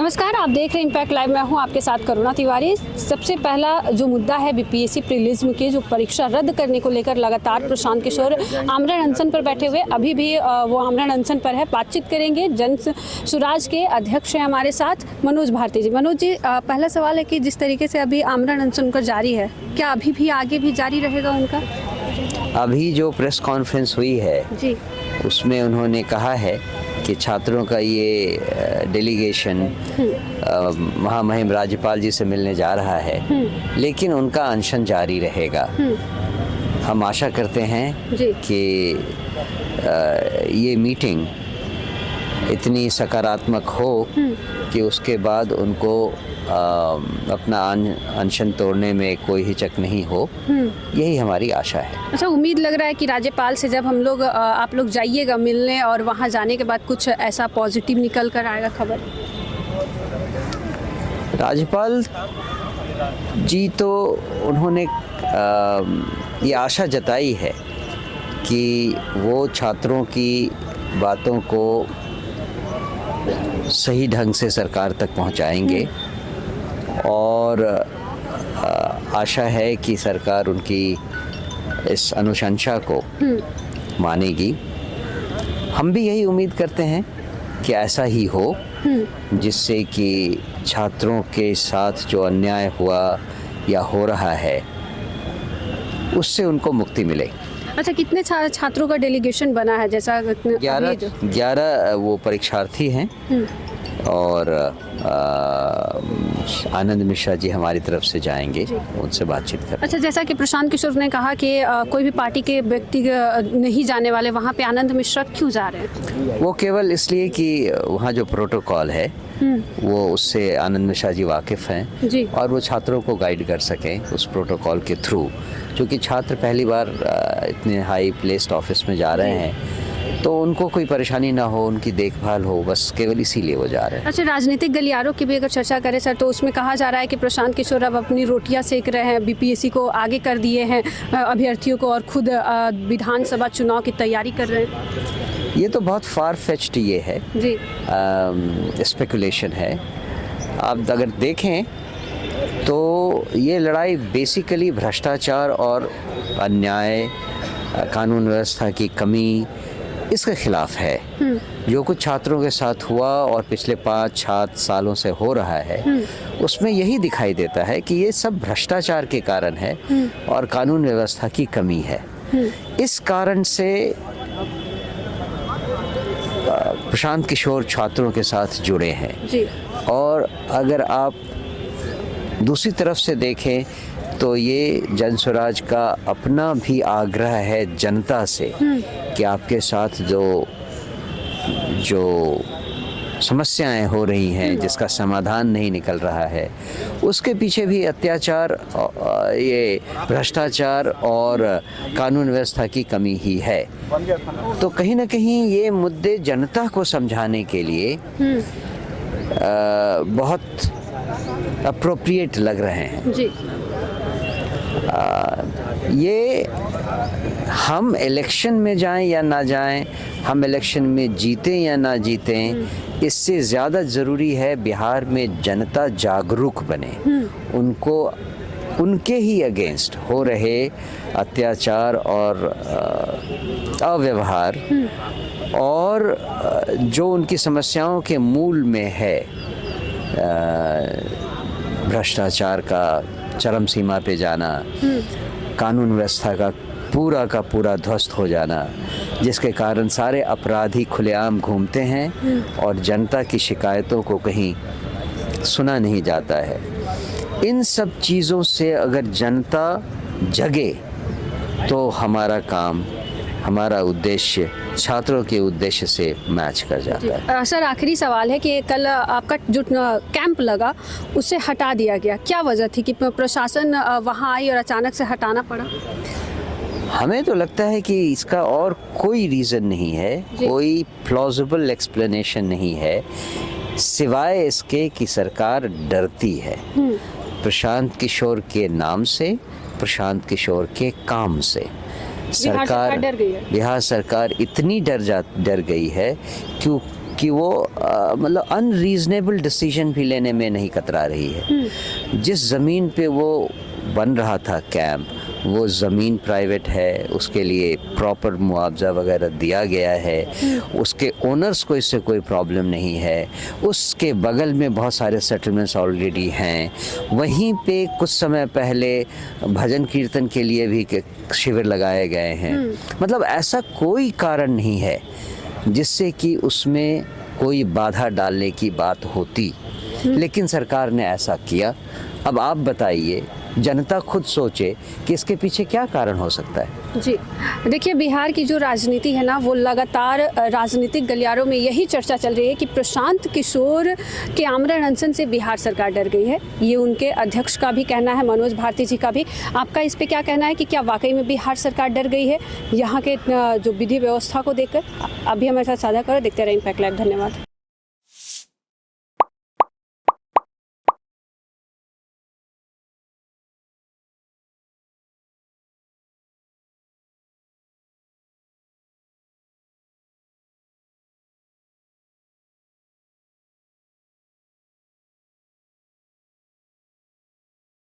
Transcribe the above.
नमस्कार, आप देख रहे हैं इम्पैक्ट लाइव। मैं हूं आपके साथ करुणा तिवारी। सबसे पहला जो मुद्दा है बीपीएससी प्रीलिम्स की जो परीक्षा रद्द करने को लेकर लगातार प्रशांत किशोर आमरण अनशन पर बैठे हुए, अभी भी वो आमरण अनशन पर है। बातचीत करेंगे। जन सुराज के अध्यक्ष हैं हमारे साथ मनोज भारती जी। मनोज जी, पहला सवाल है कि जिस तरीके से अभी आमरण अनशन उनका जारी है, क्या अभी भी आगे भी जारी रहेगा उनका? अभी जो प्रेस कॉन्फ्रेंस हुई है जी, उसमें उन्होंने कहा है कि छात्रों का ये डेलीगेशन महामहिम राज्यपाल जी से मिलने जा रहा है, लेकिन उनका अनशन जारी रहेगा। हम आशा करते हैं कि ये मीटिंग इतनी सकारात्मक हो कि उसके बाद उनको अपना अनशन तोड़ने में कोई हिचक नहीं हो। यही हमारी आशा है। अच्छा, उम्मीद लग रहा है कि राज्यपाल से जब हम लोग आप लोग जाइएगा मिलने और वहाँ जाने के बाद कुछ ऐसा पॉजिटिव निकल कर आएगा खबर? राज्यपाल जी तो उन्होंने ये आशा जताई है कि वो छात्रों की बातों को सही ढंग से सरकार तक पहुंचाएंगे और आशा है कि सरकार उनकी इस अनुशंसा को मानेगी। हम भी यही उम्मीद करते हैं कि ऐसा ही हो, जिससे कि छात्रों के साथ जो अन्याय हुआ या हो रहा है उससे उनको मुक्ति मिले। अच्छा, कितने छात्रों का डेलीगेशन बना है? जैसा 11 वो परीक्षार्थी हैं और आनंद मिश्रा जी हमारी तरफ से जाएंगे, उनसे बातचीत कर। अच्छा, जैसा कि प्रशांत किशोर ने कहा कि कोई भी पार्टी के व्यक्ति नहीं जाने वाले, वहाँ पे आनंद मिश्रा क्यों जा रहे हैं? वो केवल इसलिए कि वहाँ जो प्रोटोकॉल है वो उससे आनंद मिश्रा जी वाकिफ़ हैं और वो छात्रों को गाइड कर सकें उस प्रोटोकॉल के थ्रू। क्योंकि छात्र पहली बार इतने हाई प्लेस्ड ऑफिस में जा रहे हैं तो उनको कोई परेशानी ना हो, उनकी देखभाल हो, बस केवल इसीलिए वो जा रहे हैं। अच्छा, राजनीतिक गलियारों की भी अगर चर्चा करें सर, तो उसमें कहा जा रहा है कि प्रशांत किशोर अब अपनी रोटियां सेक रहे हैं, बीपीएससी को आगे कर दिए हैं अभ्यर्थियों को, और खुद विधानसभा चुनाव की तैयारी कर रहे हैं। ये तो बहुत फार फेच्ड ये है जी, स्पेकुलेशन है। आप अगर देखें तो ये लड़ाई बेसिकली भ्रष्टाचार और अन्याय, कानून व्यवस्था की कमी, इसके खिलाफ है। जो कुछ छात्रों के साथ हुआ और पिछले 5-7 सालों से हो रहा है, उसमें यही दिखाई देता है कि ये सब भ्रष्टाचार के कारण है और कानून व्यवस्था की कमी है। इस कारण से प्रशांत किशोर छात्रों के साथ जुड़े हैं जी। और अगर आप दूसरी तरफ से देखें तो ये जन स्वराज का अपना भी आग्रह है जनता से कि आपके साथ जो समस्याएं हो रही हैं, जिसका समाधान नहीं निकल रहा है, उसके पीछे भी अत्याचार, ये भ्रष्टाचार और कानून व्यवस्था की कमी ही है। तो कहीं ना कहीं ये मुद्दे जनता को समझाने के लिए बहुत अप्रोप्रिएट लग रहे हैं जी। ये हम इलेक्शन में जाएं या ना जाएं, हम इलेक्शन में जीतें या ना जीतें, इससे ज़्यादा ज़रूरी है बिहार में जनता जागरूक बने, उनको उनके ही अगेंस्ट हो रहे अत्याचार और अव्यवहार और जो उनकी समस्याओं के मूल में है, भ्रष्टाचार का चरम सीमा पे जाना, कानून व्यवस्था का पूरा ध्वस्त हो जाना, जिसके कारण सारे अपराधी खुलेआम घूमते हैं और जनता की शिकायतों को कहीं सुना नहीं जाता है। इन सब चीज़ों से अगर जनता जगे तो हमारा काम, हमारा उद्देश्य छात्रों के उद्देश्य से मैच कर जाता है। सर, आखिरी सवाल है कि कल आपका जो कैंप लगा उसे हटा दिया गया, क्या वजह थी कि प्रशासन वहां आई और अचानक से हटाना पड़ा? हमें तो लगता है कि इसका और कोई रीज़न नहीं है, कोई प्लॉजिबल एक्सप्लेनेशन नहीं है, सिवाय इसके कि सरकार डरती है प्रशांत किशोर के नाम से, प्रशांत किशोर के काम से। बिहार सरकार इतनी डर गई है कि वो मतलब अनरीजनेबल डिसीजन भी लेने में नहीं कतरा रही है। जिस ज़मीन पे वो बन रहा था कैंप, वो ज़मीन प्राइवेट है, उसके लिए प्रॉपर मुआवजा वगैरह दिया गया है, उसके ओनर्स को इससे कोई प्रॉब्लम नहीं है, उसके बगल में बहुत सारे सेटलमेंट्स ऑलरेडी हैं। वहीं पे कुछ समय पहले भजन कीर्तन के लिए भी शिविर लगाए गए हैं। मतलब ऐसा कोई कारण नहीं है जिससे कि उसमें कोई बाधा डालने की बात होती, लेकिन सरकार ने ऐसा किया। अब आप बताइए, जनता खुद सोचे कि इसके पीछे क्या कारण हो सकता है। जी देखिए, बिहार की जो राजनीति है ना, वो लगातार राजनीतिक गलियारों में यही चर्चा चल रही है कि प्रशांत किशोर के आमरण अनशन से बिहार सरकार डर गई है। ये उनके अध्यक्ष का भी कहना है, मनोज भारती जी का भी। आपका इस पे क्या कहना है कि क्या वाकई में बिहार सरकार डर गई है यहाँ के जो विधि व्यवस्था को देखकर? अभी हमारे साथ साझा करो, देखते रहे इम्पैक्ट लाइव। धन्यवाद।